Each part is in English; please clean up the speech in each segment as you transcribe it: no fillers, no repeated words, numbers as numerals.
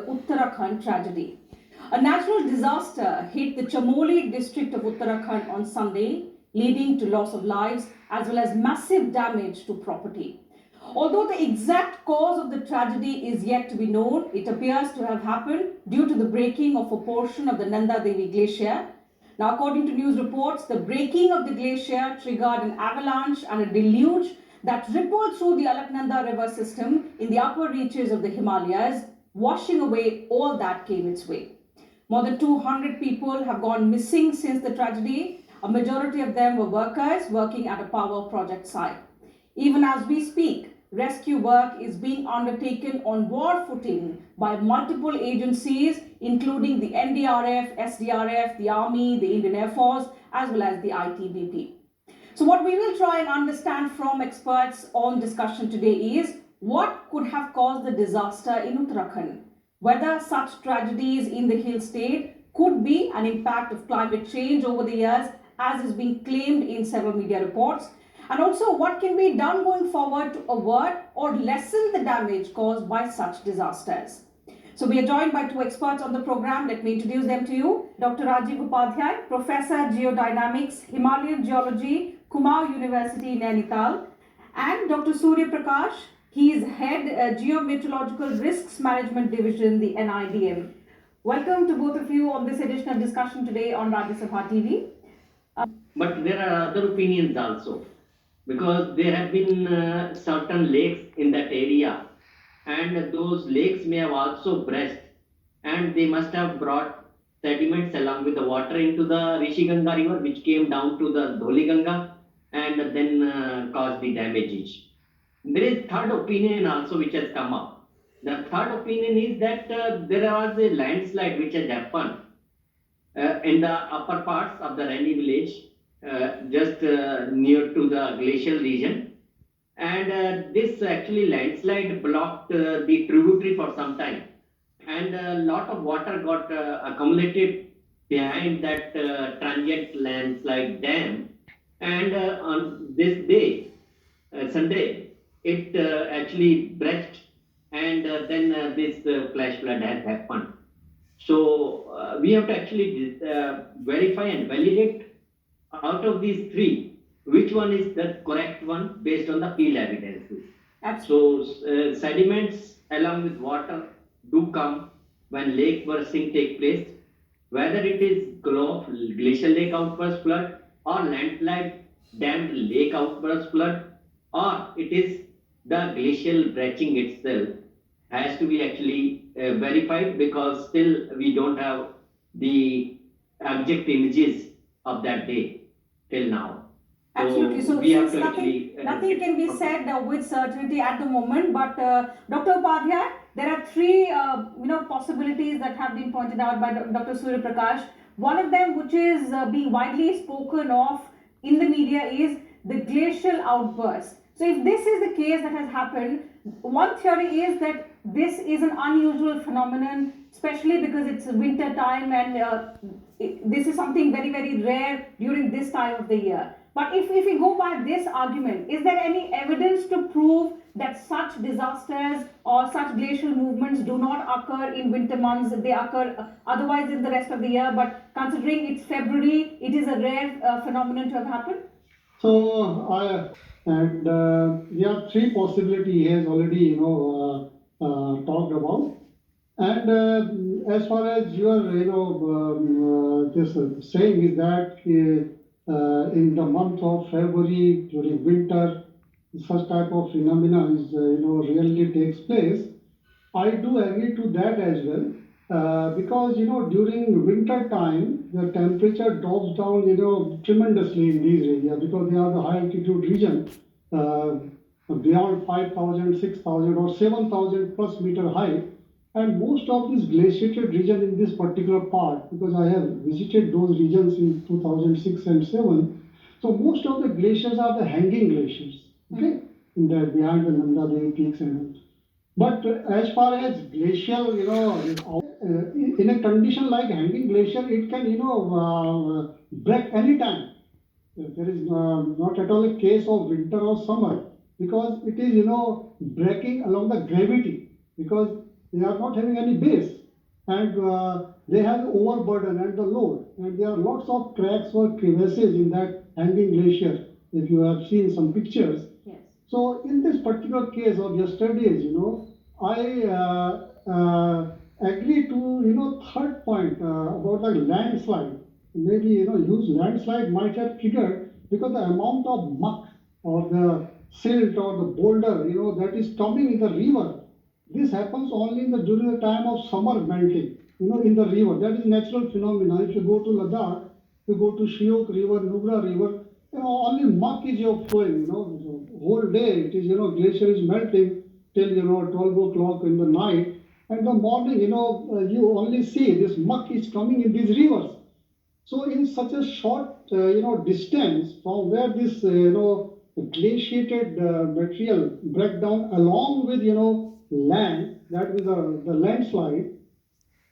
Uttarakhand tragedy. A natural disaster hit the Chamoli district of Uttarakhand on Sunday, leading to loss of lives as well as massive damage to property. Although the exact cause of the tragedy is yet to be known, it appears to have happened due to the breaking of a portion of the Nanda Devi glacier. Now, according to news reports, the breaking of the glacier triggered an avalanche and a deluge that rippled through the Alaknanda river system in the upper reaches of the Himalayas, washing away all that came its way. More than 200 people have gone missing since the tragedy. A majority of them were workers working at a power project site. Even as we speak, rescue work is being undertaken on war footing by multiple agencies, including the NDRF, SDRF, the Army, the Indian Air Force, as well as the ITBP. So, what we will try and understand from experts on discussion today is what could have caused the disaster in Uttarakhand, whether such tragedies in the hill state could be an impact of climate change over the years, as is being claimed in several media reports, and also what can be done going forward to avert or lessen the damage caused by such disasters. So we are joined by two experts on the program. Let me introduce them to you. Dr. Rajiv Upadhyay, Professor Geodynamics, Himalayan Geology, Kumaon University, Nainital, and Dr. Surya Prakash. He is Head Geometeorological Risks Management Division, the NIDM. Welcome to both of you on this edition of discussion today on Rajya Sabha TV. But there are other opinions also, because there have been certain lakes in that area, and those lakes may have also burst, and they must have brought sediments along with the water into the Rishi Ganga river, which came down to the Dholi Ganga and then caused the damages. There is third opinion also which has come up. The third opinion is that there was a landslide which has happened in the upper parts of the Rani village, just near to the glacial region. And this actually landslide blocked the tributary for some time. And a lot of water got accumulated behind that transient landslide dam. And on this day, Sunday, it actually burst, and then this flash flood has happened. So we have to actually verify and validate out of these three, which one is the correct one based on the field evidences. So sediments along with water do come when lake bursting take place, whether it is glacial lake outburst flood or landslide dammed lake outburst flood, or it is the glacial brecking itself, has to be actually verified, because still we don't have the exact images of that day till now. Absolutely. So we have since to actually, nothing can be said with certainty at the moment, but Dr. Upadhyay, there are three possibilities that have been pointed out by Dr. Surya Prakash. One of them, which is being widely spoken of in the media, is the glacial outburst. So if this is the case that has happened, one theory is that this is an unusual phenomenon, especially because it's winter time, and this is something very, very rare during this time of the year. But if we go by this argument, is there any evidence to prove that such disasters or such glacial movements do not occur in winter months? They occur otherwise in the rest of the year, but considering it's February, it is a rare phenomenon to have happened? So, there are three possibilities he has already, talked about. And as far as your, this saying is that in the month of February during winter, such type of phenomena is, rarely takes place. I do agree to that as well. Because during winter time the temperature drops down tremendously in these areas, because they are the high altitude region, beyond 5,000, 6,000 or 7,000 plus meter height, and most of this glaciated region in this particular part, because I have visited those regions in 2006 and 7. So most of the glaciers are the hanging glaciers, okay, in the behind the Nanda Devi peaks and all. But as far as glacial, in a condition like hanging glacier, it can, break anytime. There is not at all a case of winter or summer, because it is, breaking along the gravity, because They are not having any base, and they have overburden and the load. And there are lots of cracks or crevasses in that hanging glacier. If you have seen some pictures. Yes. So in this particular case of yesterday's, I agree to third point about the landslide. Maybe huge landslide might have triggered because the amount of muck or the silt or the boulder that is coming in the river. This happens only during the time of summer melting. In the river, that is natural phenomena. If you go to Ladakh, you go to Shiok River, Nubra River, only muck is flowing. Whole day it is glacier is melting till 12 o'clock in the night, and the morning you only see this muck is coming in these rivers. So in such a short distance from where this glaciated material break down along with land, that is the landslide,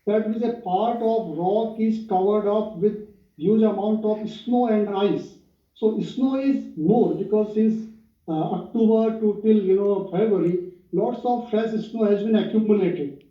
that is a part of rock is covered up with huge amount of snow and ice. So snow is more because since October to till February, lots of fresh snow has been accumulated.